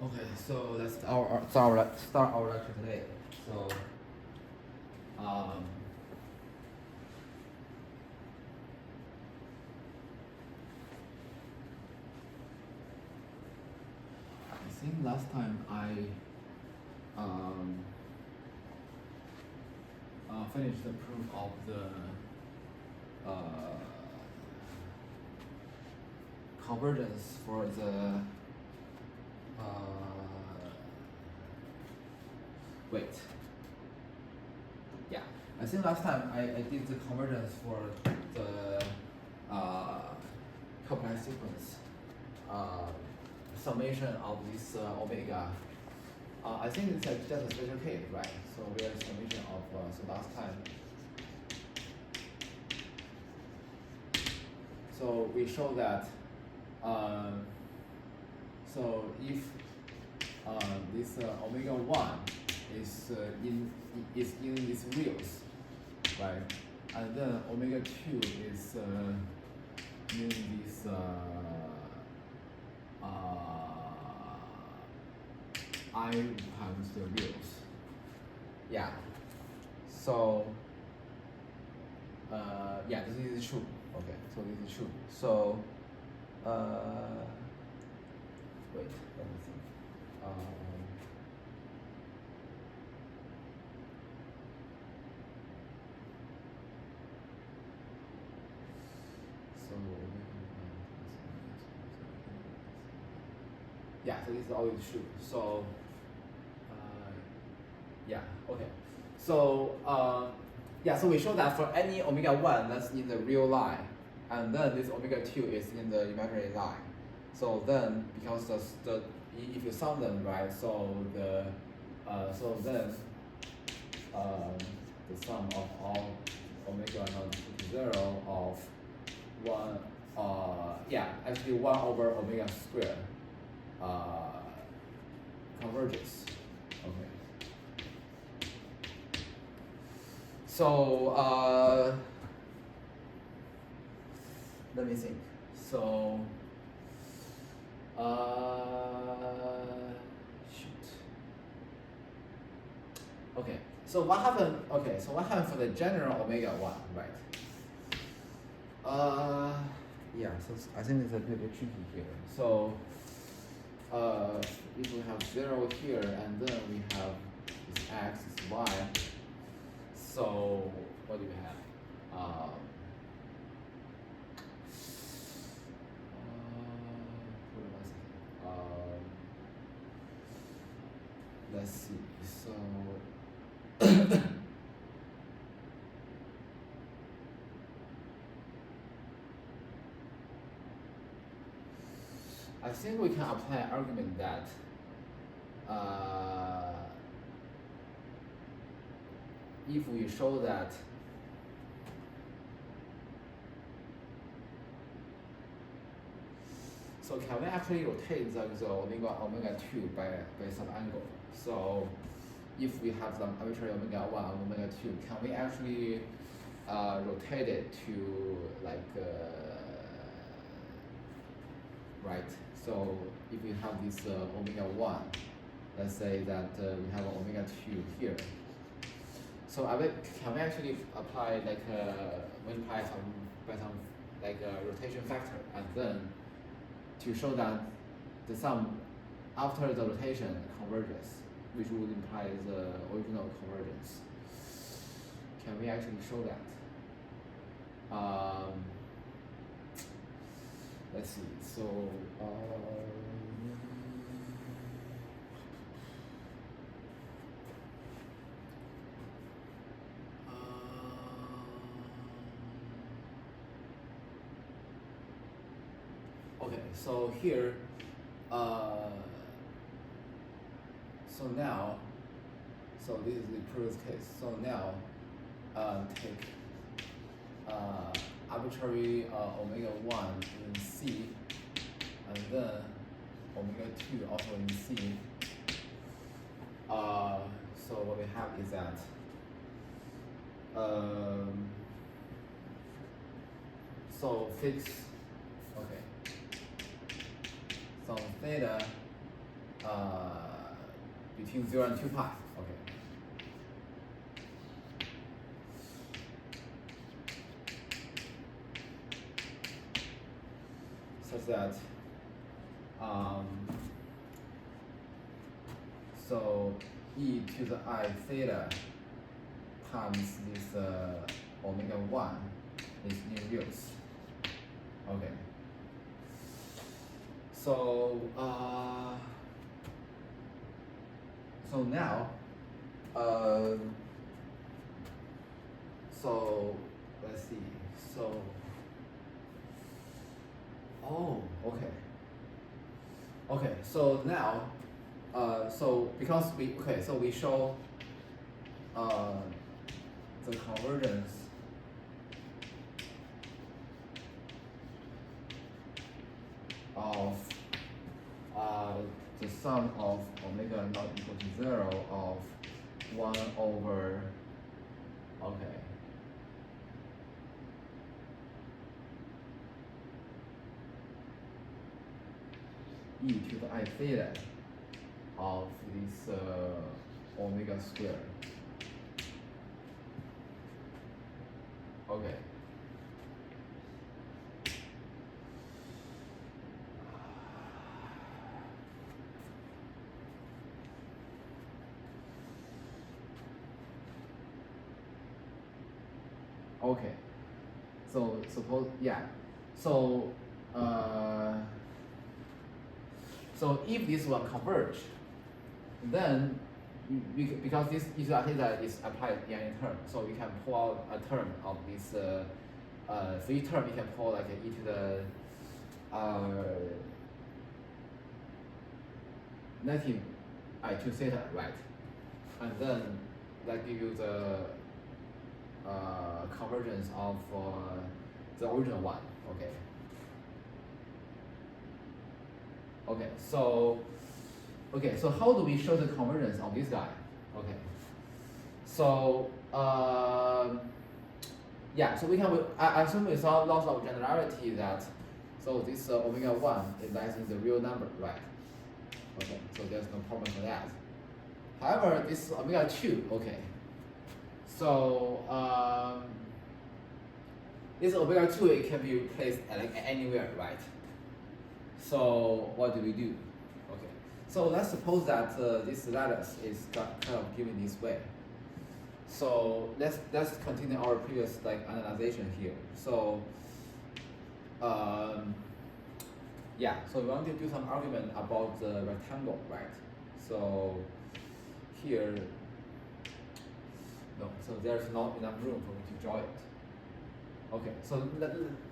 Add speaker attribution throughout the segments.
Speaker 1: Okay, so let's start our lecture today. So, um, I think last time I finished the proof of the convergence for the wait. Yeah, I think last time I did the convergence for the complex sequence summation of this omega. I think it's just a special case, right? So we have summation of so last time. So we show that so if this omega 1 is in these reals, right? And then omega 2 is in these I times the reals. Yeah. So yeah, this is true. Okay, so this is true. So wait, let me think. So yeah, so this is always true. So yeah, okay. So yeah, so we show that for any omega 1 that's in the real line, and then this omega 2 is in the imaginary line. So then, because the if you sum them, right, so the so then the sum of all omega not equal to 0 of 1 yeah, actually 1 over omega squared converges. Okay. So let me think. So shoot. Okay. So what happened? Okay. So what happened for the general omega 1, right? Yeah. So I think it's a bit tricky here. So if we have 0 here, and then we have this x, this y. So what do we have? Let's see. So I think we can apply an argument that if we show that so can we actually rotate the omega 2 by some angle? So if we have some arbitrary omega 1 and omega 2, can we actually rotate it to like right? So if we have this omega 1, let's say that we have omega 2 here. So can we actually apply like multiply by some like rotation factor, and then to show that the sum after the rotation converges, which would imply the original convergence. Can we actually show that? Let's see. So okay. So here, so now, so this is the previous case. So now, take arbitrary omega 1 in C, and then omega 2 also in C. So what we have is that so fix, okay, so theta between 0 and 2 pi. Okay. Such that so e to the I theta times this omega 1 is new reals. Okay. So so now so let's see. So okay. Okay, so now so because we show the convergence of the sum of omega not equal to 0 of 1 over e to the I theta of this omega square. Okay. Okay. So suppose So so if this one converge, then because this e to the theta is applied in any term, so we can pull out a term of this for each term we can pull like e to the negative I2 theta, right? And then that gives you the convergence of the original one. Okay. Okay, so how do we show the convergence of this guy? Okay. So so we can I assume without loss of generality that so this omega 1 is lies in the real number, right? Okay, so there's no problem for that. However, this omega 2, okay. So this omega 2 it can be placed like anywhere, right? So what do we do? Okay, so let's suppose that this lattice is kind of given this way. So let's continue our previous analyzation here. So so we want to do some argument about the rectangle, right? So here, no, so there's not enough room for me to draw it. Okay, so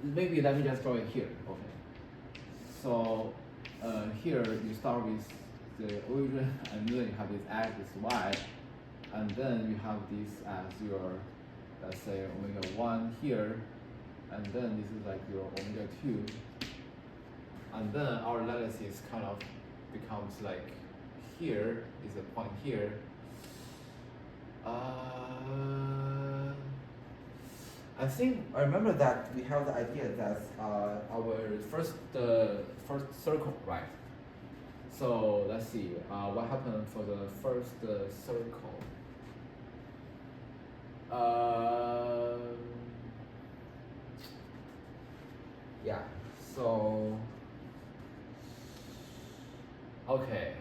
Speaker 1: maybe let me just draw it here. Okay. So here you start with the origin, and then you have this x, this y, and then you have this as your, let's say, omega 1 here, and then this is like your omega 2, and then our lattice is kind of becomes like here is a point here. I think I remember that we have the idea that our first circle, right? So let's see what happened for the first circle. So okay.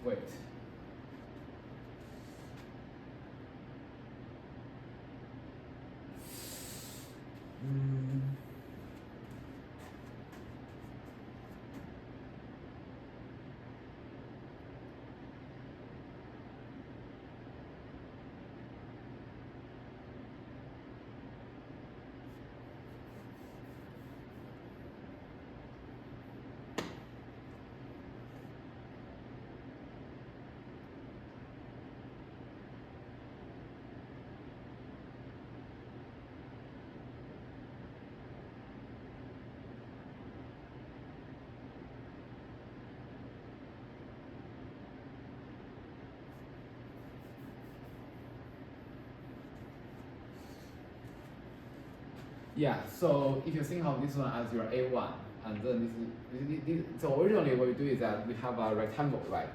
Speaker 1: Wait. Yeah, so if you think of this one as your A1, and then this so originally what we do is that we have a rectangle, right?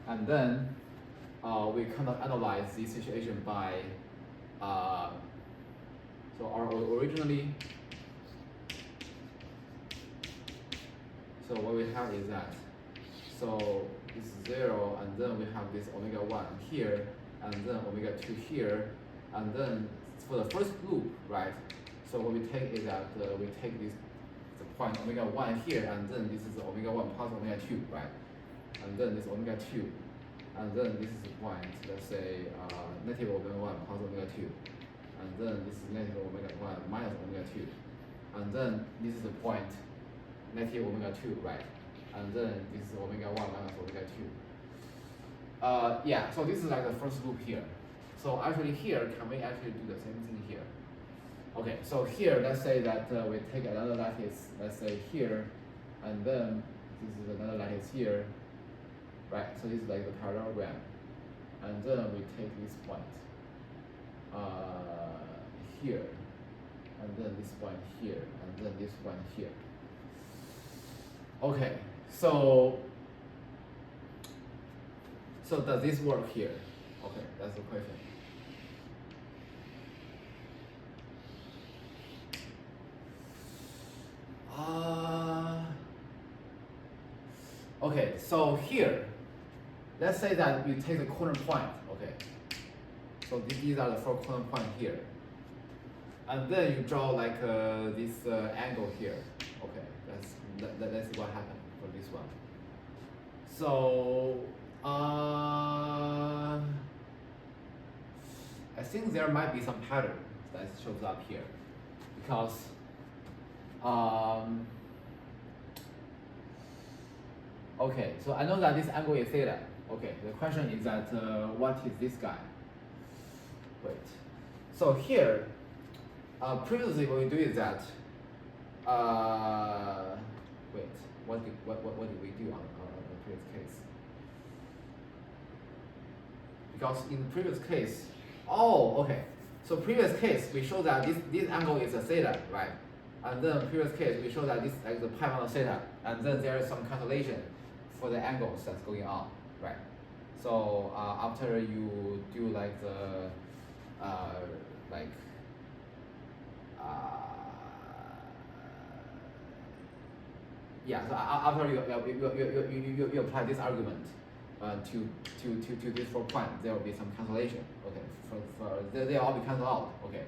Speaker 1: And then we kind of analyze this situation by, so originally, so what we have is that, so this is 0, and then we have this omega 1 here, and then omega 2 here, and then for the first loop, right? So what we take is that we take this the point omega 1 here, and then this is omega 1 plus omega 2, right? And then this omega 2, and then this is the point, let's say negative omega 1 plus omega 2, and then this is negative omega 1 minus omega 2, and then this is the point negative omega 2, right? And then this is omega 1 minus omega 2. Yeah, so this is like the first loop here. So actually here, can we actually do the same thing here? Okay, so here, let's say that we take another lattice, let's say here, and then this is another lattice here, right? So this is like the parallelogram. And then we take this point here, and then this point here, and then this point here. Okay, so does this work here? Okay, that's the question. Okay, so here, let's say that you take the corner point, okay. So these are the 4 corner points here. And then you draw like this angle here. Okay, let's see what happened for this one. So, I think there might be some pattern that shows up here. Because, okay, so I know that this angle is theta. Okay, the question is that what is this guy? Wait. So here, previously what we do is that, wait, what did we do on the previous case? Because in the previous case, oh, okay. So previous case we show that this angle is a theta, right? And then previous case we show that this like the pi minus theta, and then there is some cancellation for the angles that's going on, right? So after you do like the yeah, so after you apply this argument to this 4 point, there will be some cancellation. Okay, they all be cancelled out. Okay.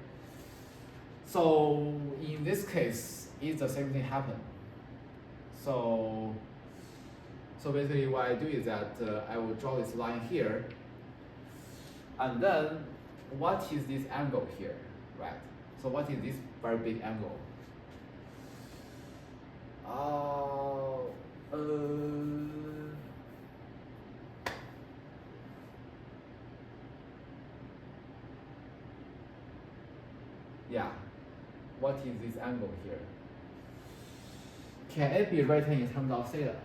Speaker 1: So in this case, it's the same thing happen. So basically what I do is that I will draw this line here, and then what is this angle here, right? So what is this very big angle? Yeah, what is this angle here? Can it be written in terms of theta?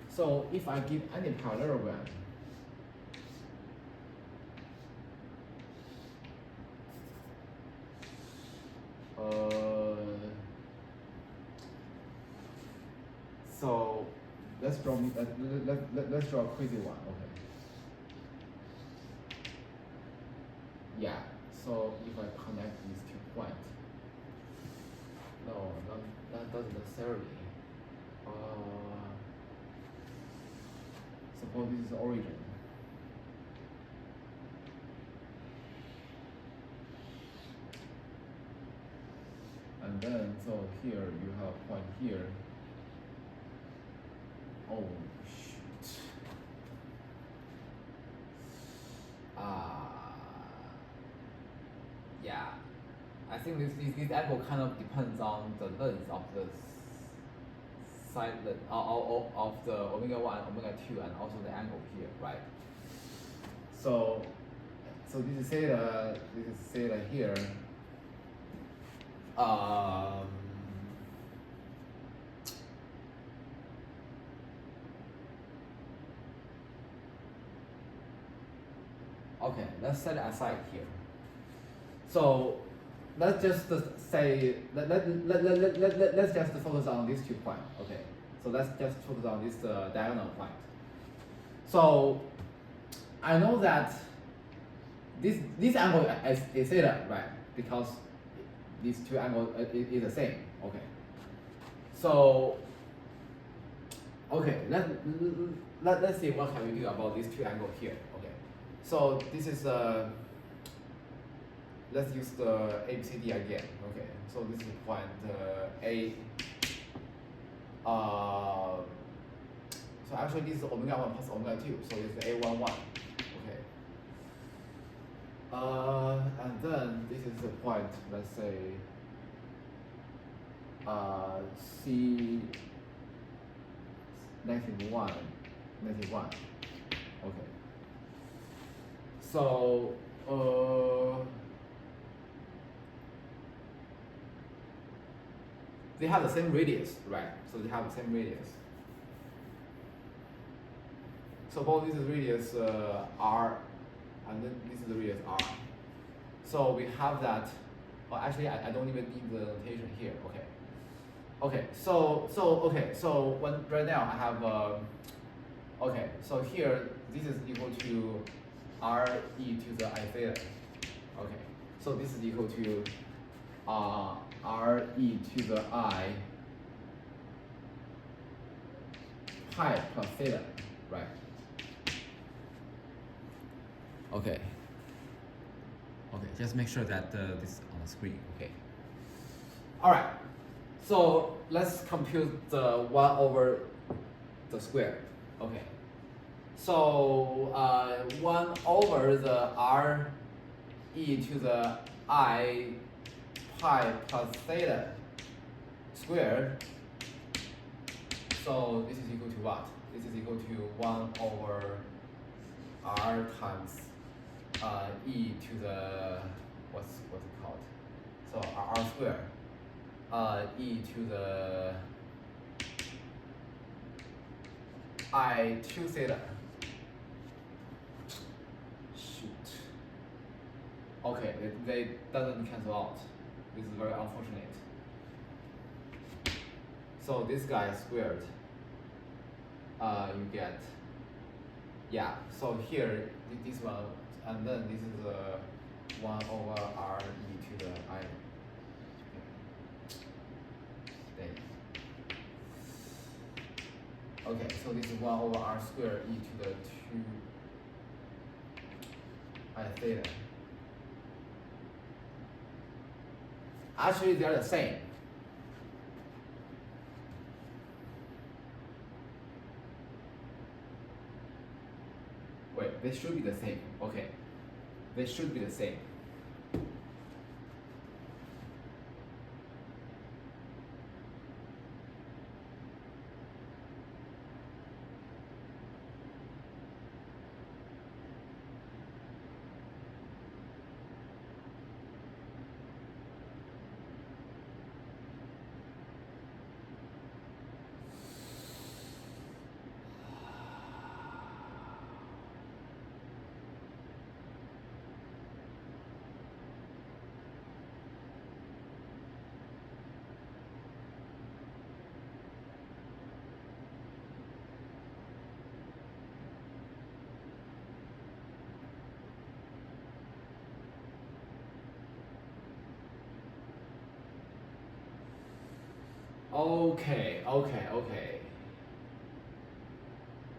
Speaker 1: So if I give any parallelogram, so let's draw a crazy one. Okay. Yeah. So if I connect these 2 points, no, that doesn't necessarily. Suppose this is origin. And then, so here you have a point here. Oh, shoot. Yeah. I think this angle kind of depends on the length of the side of the omega 1 and omega 2, and also the angle here, right? So this is theta here. Okay, let's set it aside here. So let's just say let's just focus on these 2 points. Okay, so let's just focus on this diagonal point. So I know that this angle is theta, right? Because these 2 angles is the same. Okay. So okay, let's see what can we do about these 2 angles here. Okay. So this is let's use the ABCD again. Okay. So this is point A. So actually this is omega 1 plus omega 2. So it's A11. Okay. And then this is the point. Let's say C -1, -1. Okay. So they have the same radius, right? So they have the same radius. So both this is radius R, and then this is the radius R. So we have that. Well, actually, I don't even need the notation here. Okay. Okay. So when right now I have okay. So here this is equal to R e to the I theta. Okay. So this is equal to R e to the I pi plus theta, right? Okay. Okay, just make sure that this is on the screen. Okay. All right. So let's compute the 1 over the square. Okay. So 1 over the R e to the I pi plus theta squared. So this is equal to what? This is equal to 1 over R times e to the what's it called? So R squared e to the I 2 theta. Shoot. Okay, they doesn't cancel out. This is very unfortunate. So this guy squared. You get. Yeah. So here this one, and then this is 1 over R e to the I. Okay, so this is 1 over R squared e to the 2 I theta. Actually, they are the same. Wait, they should be the same. Okay, they should be the same.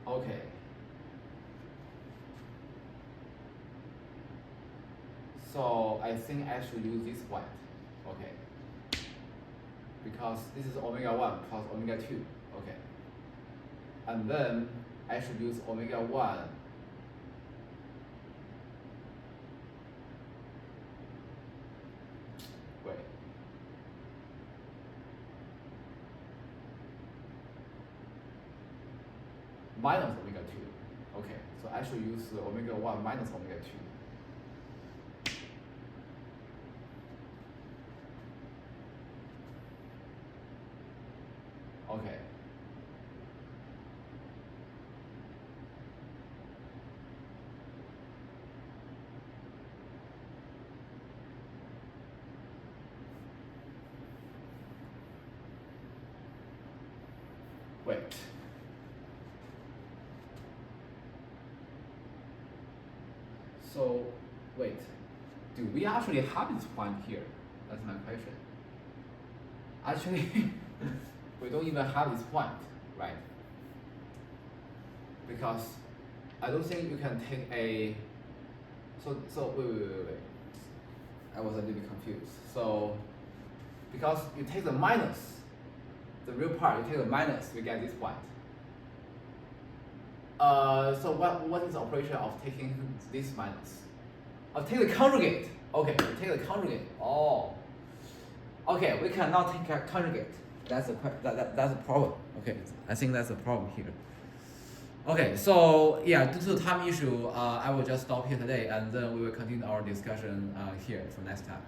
Speaker 1: Okay. So I think I should use this point. Okay. Because this is omega 1 plus omega 2. Okay. And then I should use omega 1 wait. Minus omega 2. Okay, so I should use omega 1 minus omega 2. Okay. Wait. So, wait, do we actually have this point here? That's my question. Actually, we don't even have this point, right? Because I don't think you can take a, so wait. I was a little bit confused. So, because you take the minus, the real part, you take the minus, we get this point. So what is the operation of taking this minus? I'll take the conjugate. Okay, take the conjugate. Oh. Okay, we cannot take a conjugate. That's a problem. Okay, I think that's a problem here. Okay, so yeah, due to time issue, I will just stop here today, and then we will continue our discussion here for next time.